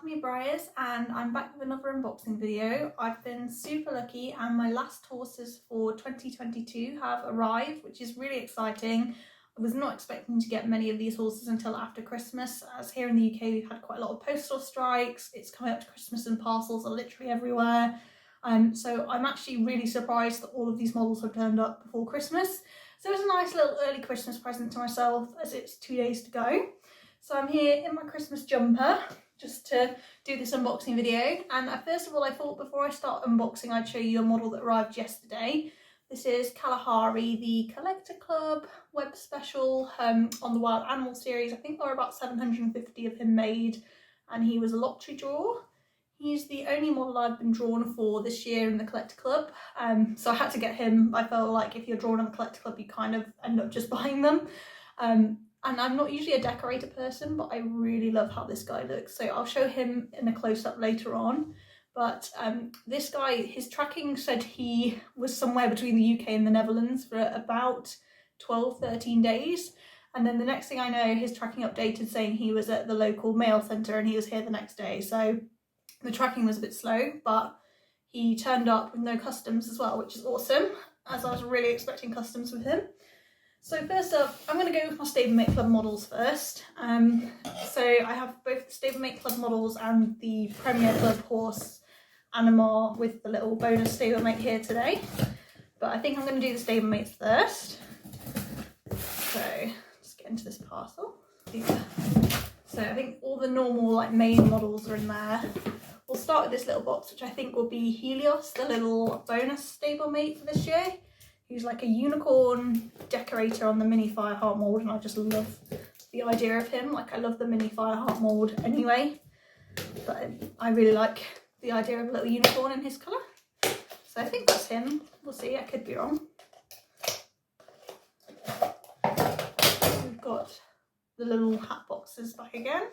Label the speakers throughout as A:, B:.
A: me Breyers, and I'm back with another unboxing video. I've been super lucky and my last horses for 2022 have arrived, which is really exciting. I was not expecting to get many of these horses until after Christmas, as here in the UK we've had quite a lot of postal strikes. It's coming up to Christmas and parcels are literally everywhere. So I'm actually really surprised that all of these models have turned up before Christmas. So it's a nice little early Christmas present to myself as it's 2 days to go. So I'm here in my Christmas jumper just to do this unboxing video, and first of all I thought before I start unboxing I'd show you a model that arrived yesterday. This is Kalahari, the Collector Club web special on the Wild Animal series. I think there were about 750 of him made, and he was a lottery draw. He's the only model I've been drawn for this year in the Collector Club, so I had to get him. I felt like if you're drawn in the Collector Club you kind of end up just buying them. And I'm not usually a decorator person, but I really love how this guy looks. So I'll show him in a close-up later on. But this guy, his tracking said he was somewhere between the UK and the Netherlands for about 12-13 days. And then the next thing I know, his tracking updated saying he was at the local mail centre and he was here the next day. So the tracking was a bit slow, but he turned up with no customs as well, which is awesome, as I was really expecting customs with him. So first up, I'm going to go with my Stablemate Club models first. So I have both the Stablemate Club models and the Premier Club horse Anamar with the little bonus stablemate here today. But I think I'm going to do the stablemates first. So let's get into this parcel. So I think all the normal like main models are in there. We'll start with this little box, which I think will be Helios, the little bonus stablemate for this year. He's like a unicorn decorator on the mini Fireheart mould, and I just love the idea of him. Like, I love the mini Fireheart mould anyway, but I really like the idea of a little unicorn in his colour. So I think that's him. We'll see, I could be wrong. We've got the little hat boxes back again.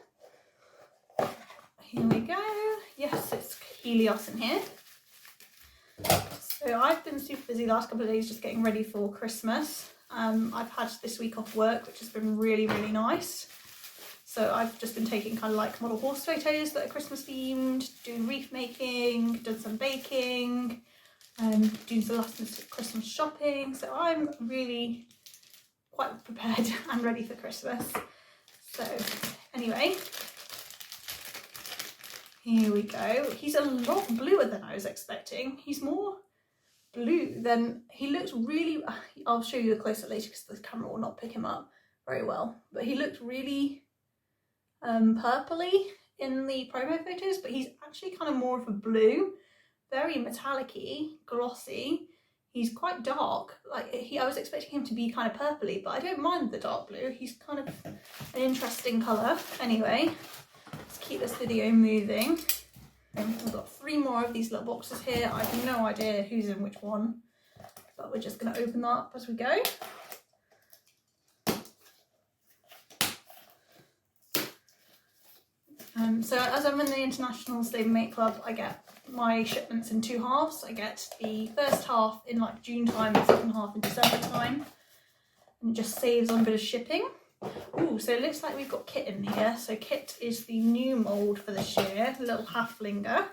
A: Here we go. Yes, it's Helios in here. So I've been super busy the last couple of days just getting ready for Christmas. I've had this week off work, which has been really, really nice. So I've just been taking kind of like model horse photos that are Christmas themed, doing wreath making, done some baking, doing some last minute Christmas shopping. So I'm really quite prepared and ready for Christmas. So anyway, here we go. He's a lot bluer than I was expecting. He's more blue than he looks. Really, I'll show you a closer later because the camera will not pick him up very well, but he looked really purpley in the promo photos, but he's actually kind of more of a blue, very metallic-y, glossy. He's quite dark. Like, I was expecting him to be kind of purpley, but I don't mind the dark blue. He's kind of an interesting colour. Anyway, let's keep this video moving. We've got 3 more of these little boxes here. I have no idea who's in which one, but we're just going to open that up as we go. So as I'm in the International Stablemate Club, I get my shipments in 2 halves. I get the first half in like June time, the second half in December time, and it just saves on a bit of shipping. Ooh, so it looks like we've got Kit in here. So Kit is the new mould for this year, the little halflinger.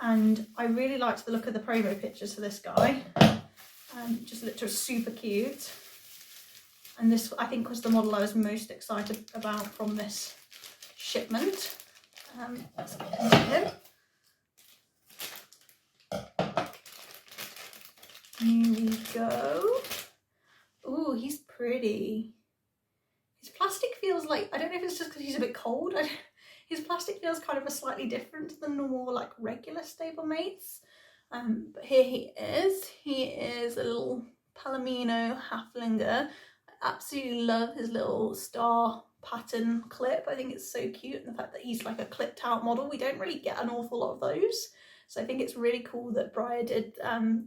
A: And I really liked the look of the promo pictures for this guy. Just looked super cute. And this, I think, was the model I was most excited about from this shipment. Let's get into him. Here we go. Ooh, he's pretty. His plastic feels like, I don't know if it's just because he's a bit cold, his plastic feels kind of a slightly different than normal like regular stablemates. But here he is a little Palomino halflinger. I absolutely love his little star pattern clip. I think it's so cute, and the fact that he's like a clipped out model. We don't really get an awful lot of those, so I think it's really cool that Breyer did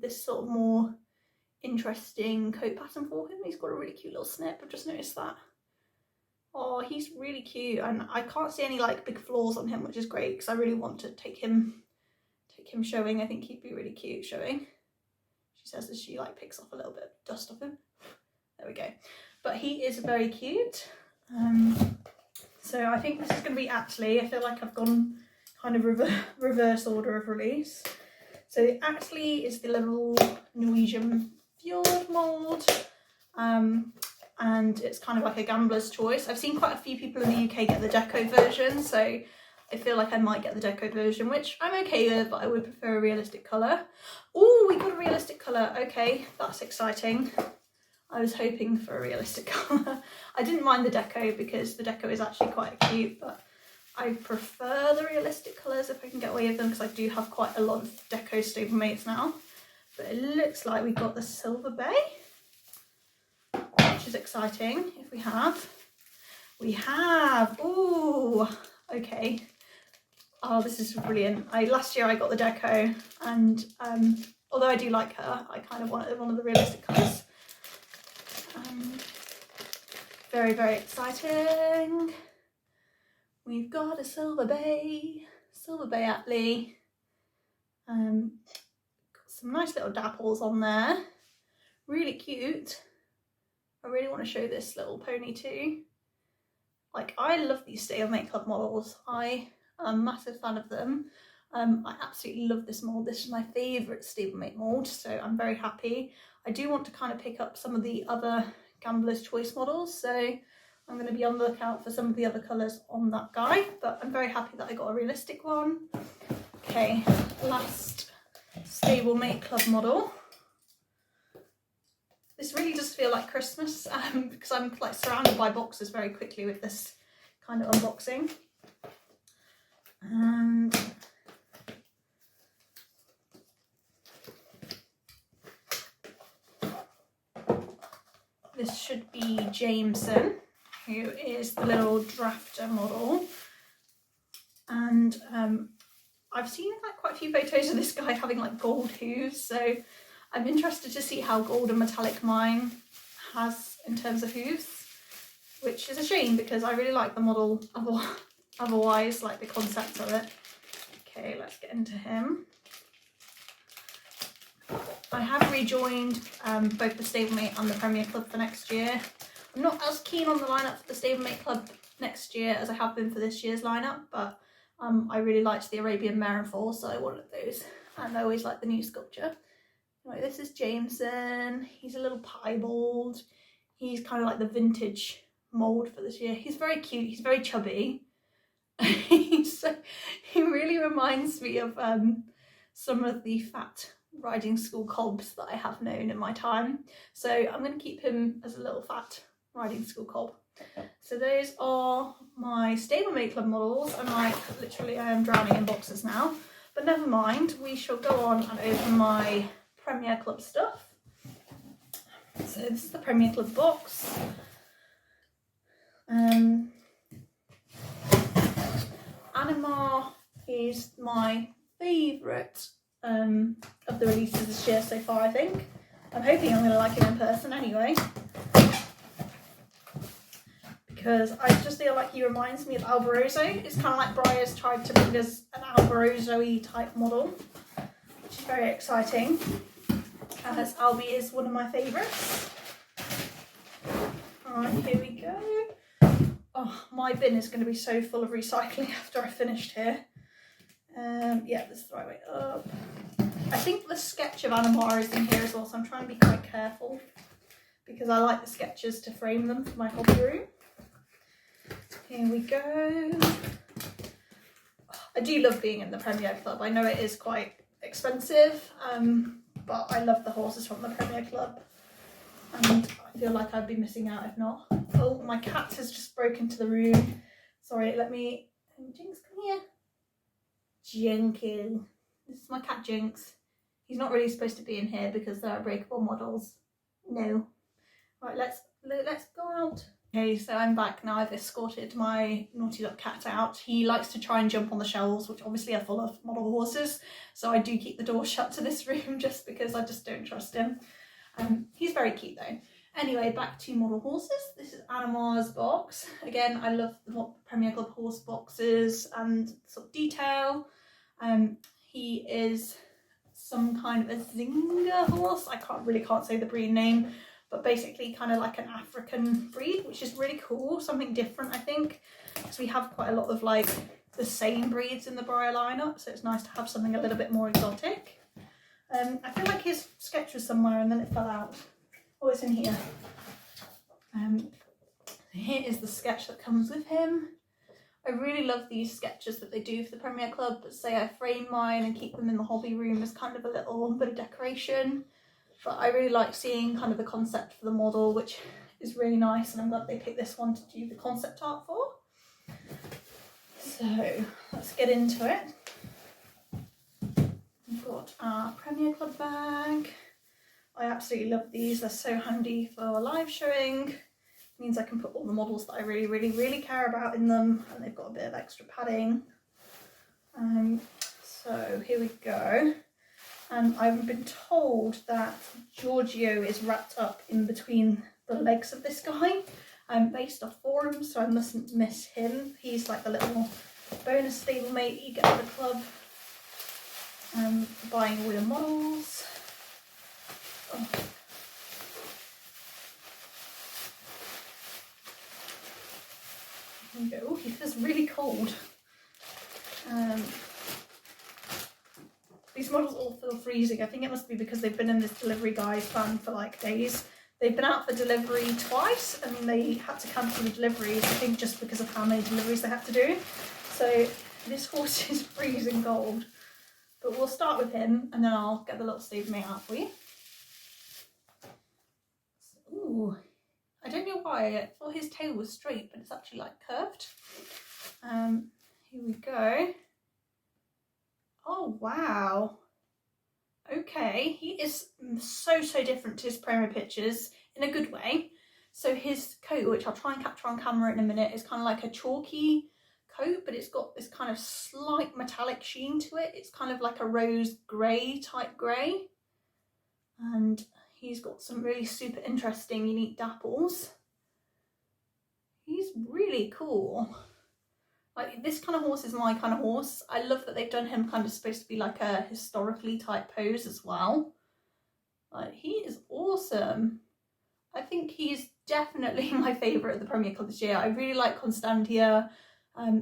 A: this sort of more interesting coat pattern for him. He's got a really cute little snip, I've just noticed that. Oh, he's really cute, and I can't see any like big flaws on him, which is great because I really want to take him showing. I think he'd be really cute showing. She says as she like picks off a little bit of dust off him. There we go. But he is very cute. So I think this is going to be Actually. I feel like I've gone kind of reverse order of release. So Actually is the little Norwegian fjord mould, and it's kind of like a gambler's choice. I've seen quite a few people in the UK get the deco version, so I feel like I might get the deco version, which I'm okay with, but I would prefer a realistic colour. Oh, we got a realistic colour. Okay, that's exciting. I was hoping for a realistic colour. I didn't mind the deco because the deco is actually quite cute, but I prefer the realistic colours if I can get away with them, because I do have quite a lot of deco stablemates now. But it looks like we've got the Silver Bay, which is exciting. If we have, ooh, okay. Oh, this is brilliant. Last year I got the deco, and although I do like her, I kind of wanted one of the realistic colours. Very, very exciting. We've got a Silver Bay Atlee. Got some nice little dapples on there. Really cute. I really want to show this little pony too. Like, I love these Stablemate Club models. I am a massive fan of them. I absolutely love this mould. This is my favourite Stablemate mould, so I'm very happy. I do want to kind of pick up some of the other Gambler's Choice models, so I'm going to be on the lookout for some of the other colours on that guy, but I'm very happy that I got a realistic one. Okay, last Stablemate Club model. This really does feel like Christmas, because I'm like surrounded by boxes very quickly with this kind of unboxing. And this should be Jameson, who is the little drafter model. And I've seen like quite a few photos of this guy having like gold hooves, so I'm interested to see how gold and metallic mine has in terms of hooves, which is a shame because I really like the model otherwise, like the concept of it. Okay, let's get into him. I have rejoined both the Stablemate and the Premier Club for next year. I'm not as keen on the lineup for the Stablemate Club next year as I have been for this year's lineup, but I really liked the Arabian Marineford, so I wanted those, and I always like the new sculpture. Anyway, this is Jameson. He's a little piebald. He's kind of like the vintage mould for this year. He's very cute. He's very chubby. He really reminds me of some of the fat riding school cobs that I have known in my time. So I'm going to keep him as a little fat riding school cob. So those are my Stablemate Club models, and like literally I am drowning in boxes now. But never mind, we shall go on and open my Premier Club stuff. So this is the Premier Club box. Anamar is my favourite of the releases this year so far, I think. I'm hoping I'm going to like him in person anyway, because I just feel like he reminds me of Alborozo. It's kind of like Breyer's tried to bring us an Alborozo-y type model, which is very exciting, as Albie is one of my favourites. Alright, here we go. Oh, my bin is going to be so full of recycling after I finished here. Yeah, this is the right way up. I think the sketch of Anamar is in here as well, so I'm trying to be quite careful because I like the sketches to frame them for my hobby room. Here we go. I do love being in the Premier Club. I know it is quite expensive, but I love the horses from the Premier Club, and I feel like I'd be missing out if not. Oh, my cat has just broken into the room. Sorry, let me... Jinx, come here. Jinky. This is my cat Jinx. He's not really supposed to be in here because they're breakable models. No. Right, let's go out. Okay, so I'm back now. I've escorted my naughty little cat out. He likes to try and jump on the shelves, which obviously are full of model horses. So I do keep the door shut to this room just because I just don't trust him. He's very cute though. Anyway, back to model horses. This is Anamar's box. Again, I love the Premier Club horse boxes and sort of detail. He is some kind of a Zinger horse. I can't say the breed name, but basically kind of like an African breed, which is really cool, something different I think. because we have quite a lot of like the same breeds in the Breyer lineup, so it's nice to have something a little bit more exotic. I feel like his sketch was somewhere and then it fell out. Oh, it's in here. Here is the sketch that comes with him. I really love these sketches that they do for the Premier Club, but say I frame mine and keep them in the hobby room as kind of a little bit of decoration. But I really like seeing kind of the concept for the model, which is really nice, and I'm glad they picked this one to do the concept art for. So let's get into it. We've got our Premier Club bag. I absolutely love these, they're so handy for live showing. It means I can put all the models that I really care about in them, and they've got a bit of extra padding. So here we go. And I've been told that Giorgio is wrapped up in between the legs of this guy. Based off forums, so I mustn't miss him. He's like the little bonus stablemate you get at the club. Buying all your models. Oh. There we go. Oh, he feels really cold. These models all feel freezing. I think it must be because they've been in this delivery guy's van for like days. They've been out for delivery twice and they had to cancel the deliveries, I think just because of how many deliveries they had to do. So this horse is freezing cold. But we'll start with him and then I'll get the little stablemate out for you. Ooh, I don't know why, I thought his tail was straight, but it's actually like curved. Here we go. Oh wow. Okay, he is so different to his promo pictures in a good way. So his coat, which I'll try and capture on camera in a minute, is kind of like a chalky coat, but it's got this kind of slight metallic sheen to it. It's kind of like a rose grey type grey. And he's got some really super interesting, unique dapples. He's really cool. Like, this kind of horse is my kind of horse. I love that they've done him kind of supposed to be like a historically type pose as well. Like, he is awesome. I think he's definitely my favourite of the Premier Club this year. I really like Constantia.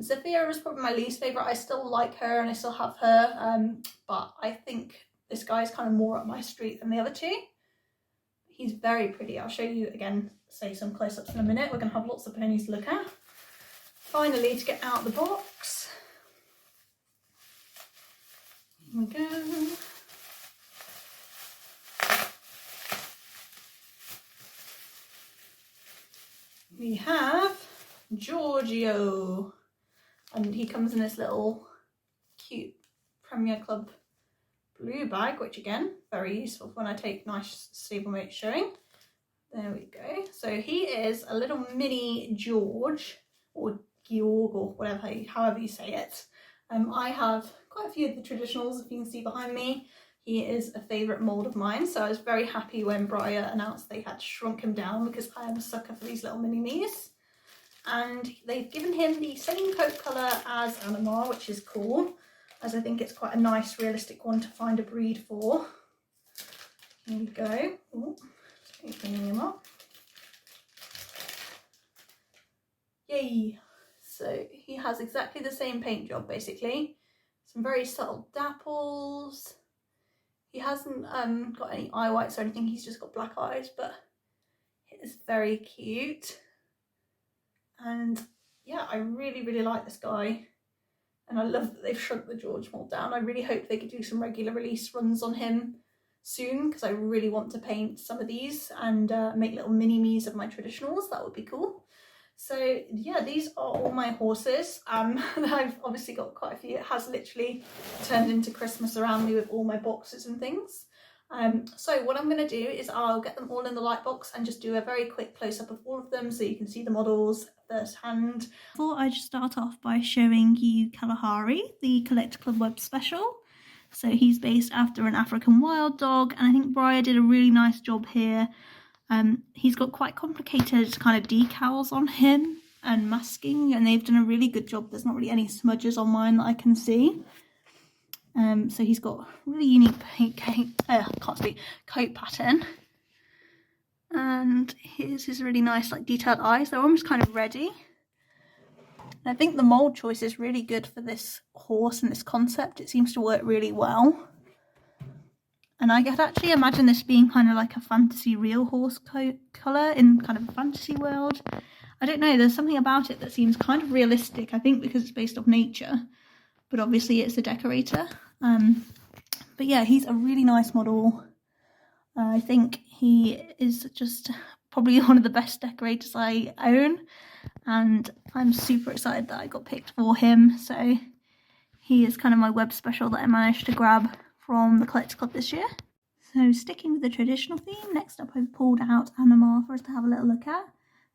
A: Sophia was probably my least favourite. I still like her and I still have her. But I think this guy is kind of more up my street than the other two. He's very pretty. I'll show you again, say some close-ups in a minute. We're going to have lots of ponies to look at. Finally, to get out the box, here we go. We have Giorgio, and he comes in this little cute Premier Club blue bag, which again, very useful when I take nice stablemate showing. There we go. So he is a little mini George, or Georg, or whatever, however you say it. I have quite a few of the traditionals, if you can see behind me. He is a favourite mould of mine, so I was very happy when Breyer announced they had shrunk him down because I am a sucker for these little mini-me's. And they've given him the same coat colour as Anamar, which is cool, as I think it's quite a nice realistic one to find a breed for. Here we go. Ooh, opening him up. Yay! So he has exactly the same paint job basically. Some very subtle dapples. He hasn't got any eye whites or anything, he's just got black eyes, but it's very cute. And yeah, I really like this guy. And I love that they've shrunk the George mold down. I really hope they could do some regular release runs on him soon, because I really want to paint some of these and make little mini-me's of my traditionals. That would be cool. So yeah, these are all my horses. I've obviously got quite a few. It has literally turned into Christmas around me with all my boxes and things. So what I'm going to do is I'll get them all in the light box and just do a very quick close-up of all of them so you can see the models firsthand. I thought I'd just start off by showing you Kalahari, the Collector Club web special. So he's based after an African wild dog, and I think Breyer did a really nice job here. He's got quite complicated kind of decals on him and masking, and they've done a really good job. There's not really any smudges on mine that I can see. So he's got really unique coat pattern. And here's his really nice like detailed eyes. They're almost kind of ready. And I think the mould choice is really good for this horse and this concept. It seems to work really well. And I could actually imagine this being kind of like a fantasy real horse colour in kind of a fantasy world. I don't know, there's something about it that seems kind of realistic, I think because it's based off nature, but obviously it's a decorator. But yeah, he's a really nice model. I think he is just probably one of the best decorators I own, and I'm super excited that I got picked for him. So he is kind of my web special that I managed to grab from the Collector Club this year. So sticking with the traditional theme, next up I've pulled out Anamar for us to have a little look at.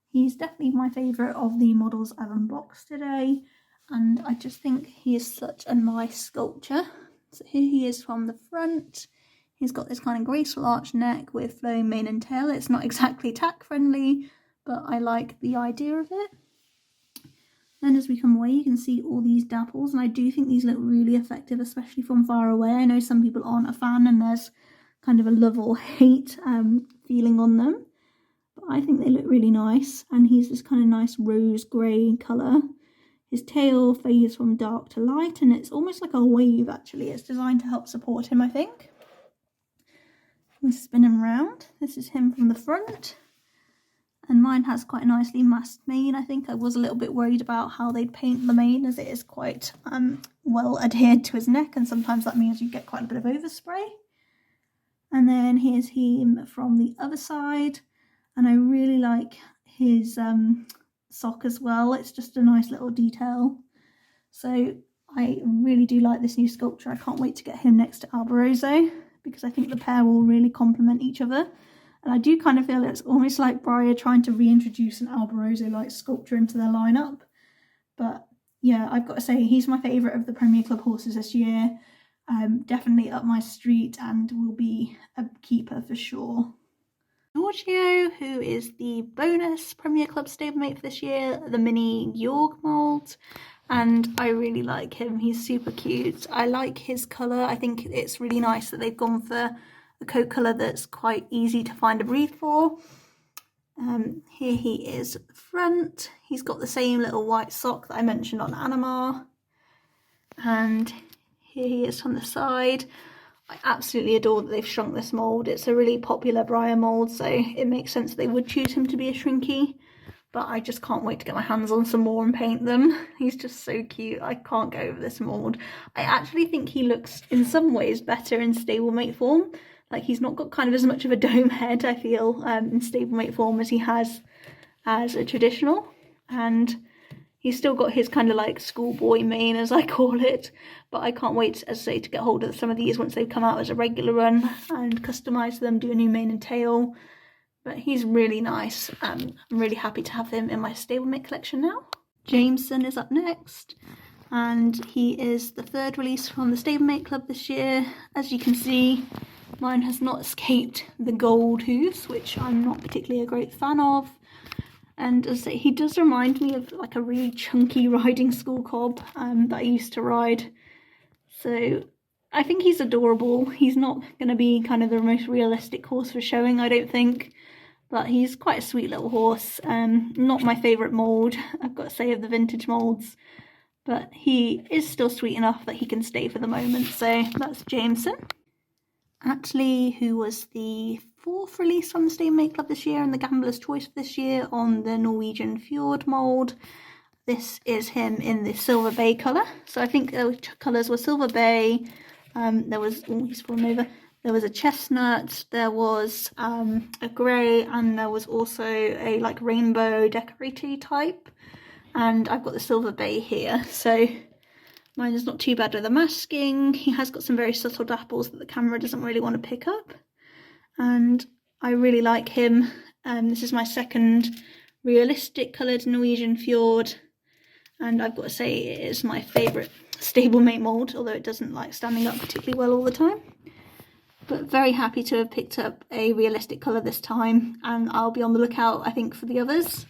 A: He's definitely my favourite of the models I've unboxed today, and I just think he is such a nice sculpture. So here he is from the front. He's got this kind of graceful arched neck with flowing mane and tail. It's not exactly tack friendly, but I like the idea of it. Then as we come away, you can see all these dapples, and I do think these look really effective, especially from far away. I know some people aren't a fan and there's kind of a love or hate feeling on them, but I think they look really nice. And he's this kind of nice rose grey colour. His tail fades from dark to light, and it's almost like a wave actually. It's designed to help support him, I think. We spin him around. This is him from the front. And mine has quite a nicely masked mane. I think I was a little bit worried about how they'd paint the mane, as it is quite well adhered to his neck, and sometimes that means you get quite a bit of overspray. And then here's him from the other side, and I really like his sock as well. It's just a nice little detail. So I really do like this new sculpture. I can't wait to get him next to Albaroso, because I think the pair will really complement each other. And I do kind of feel it's almost like Breyer trying to reintroduce an Albaroso-like sculpture into their lineup. But yeah, I've got to say, he's my favourite of the Premier Club horses this year. Definitely up my street and will be a keeper for sure. Giorgio, who is the bonus Premier Club stablemate for this year, the mini York mould, and I really like him. He's super cute. I like his colour. I think it's really nice that they've gone for a coat colour that's quite easy to find a breed for. Here he is at the front. He's got the same little white sock that I mentioned on Anamar, and here he is on the side. I absolutely adore that they've shrunk this mould. It's a really popular Breyer mould, so it makes sense they would choose him to be a shrinky. But I just can't wait to get my hands on some more and paint them. He's just so cute. I can't get over this mould. I actually think he looks in some ways better in stablemate form. Like, he's not got kind of as much of a dome head, I feel, in stablemate form as he has as a traditional. And he's still got his kind of like schoolboy mane, as I call it, but I can't wait, as I say, to get hold of some of these once they've come out as a regular run and customise them, do a new mane and tail. But he's really nice. I'm really happy to have him in my stablemate collection now. Jameson is up next, and he is the third release from the Stablemate Club this year. As you can see, mine has not escaped the gold hooves, which I'm not particularly a great fan of. And as I say, he does remind me of like a really chunky riding school cob that I used to ride. So I think he's adorable. He's not going to be kind of the most realistic horse for showing, I don't think. But he's quite a sweet little horse. Not my favourite mould, I've got to say, of the vintage moulds. But he is still sweet enough that he can stay for the moment. So that's Jameson. Atlee, who was the fourth release from the Stablemate Club this year and the Gambler's Choice this year on the Norwegian Fjord mould. This is him in the Silver Bay colour. So I think the colours were Silver Bay, there was, oh, he's fallen over, there was a chestnut, there was a grey, and there was also a like rainbow decorated type. And I've got the Silver Bay here, so mine is not too bad with the masking. He has got some very subtle dapples that the camera doesn't really want to pick up. And I really like him. This is my second realistic coloured Norwegian Fjord. And I've got to say it is my favourite stablemate mould, although it doesn't like standing up particularly well all the time. But very happy to have picked up a realistic colour this time. And I'll be on the lookout, I think, for the others.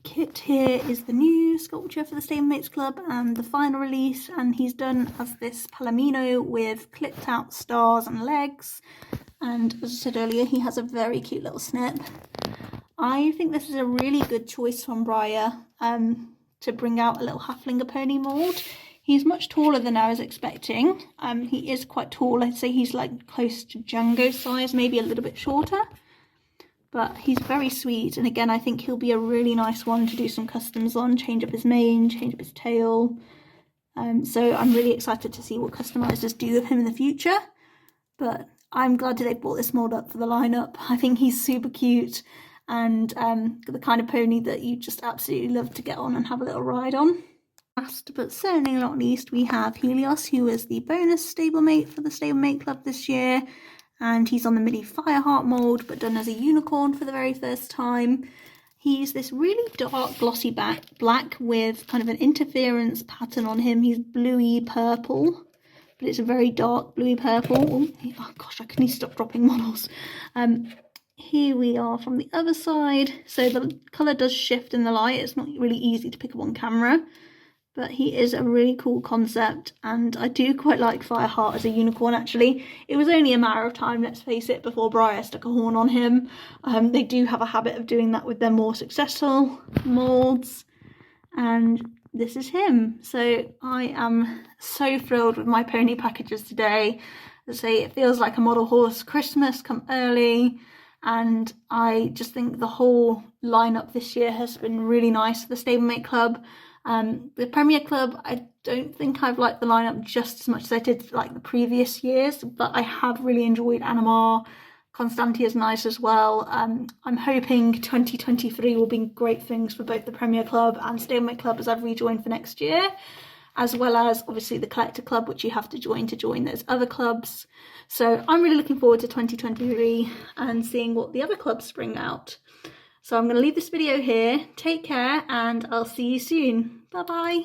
A: Kit here is the new sculpture for the Stablemates Club and the final release, and he's done as this Palomino with clipped out stars and legs, and as I said earlier, he has a very cute little snip. I think this is a really good choice from Breyer. to bring out a little halflinger pony mould. He's much taller than I was expecting. He is quite tall. I'd say he's like close to Django size, maybe a little bit shorter. But he's very sweet, and again I think he'll be a really nice one to do some customs on, change up his mane, change up his tail. So I'm really excited to see what customizers do with him in the future. But I'm glad they brought this mould up for the lineup. I think he's super cute and the kind of pony that you just absolutely love to get on and have a little ride on. Last but certainly not least, we have Helios, who is the bonus stablemate for the Stablemate Club this year. And he's on the mini Fireheart mould, but done as a unicorn for the very first time. He's this really dark glossy black with kind of an interference pattern on him. He's bluey purple, but it's a very dark bluey purple. Oh gosh, I need to stop dropping models. Here we are from the other side. So the colour does shift in the light. It's not really easy to pick up on camera. But he is a really cool concept, and I do quite like Fireheart as a unicorn actually. It was only a matter of time, let's face it, before Breyer stuck a horn on him. They do have a habit of doing that with their more successful moulds, and this is him. So I am so thrilled with my pony packages today. As I say, it feels like a model horse Christmas come early, and I just think the whole lineup this year has been really nice for the Stablemate Club. The Premier Club, I don't think I've liked the lineup just as much as I did like the previous years, but I have really enjoyed Anamar. Constantia is nice as well. I'm hoping 2023 will bring great things for both the Premier Club and Stablemate Club as I've rejoined for next year, as well as obviously the Collector Club, which you have to join those other clubs. So I'm really looking forward to 2023 and seeing what the other clubs bring out. So I'm going to leave this video here. Take care, and I'll see you soon. Bye bye.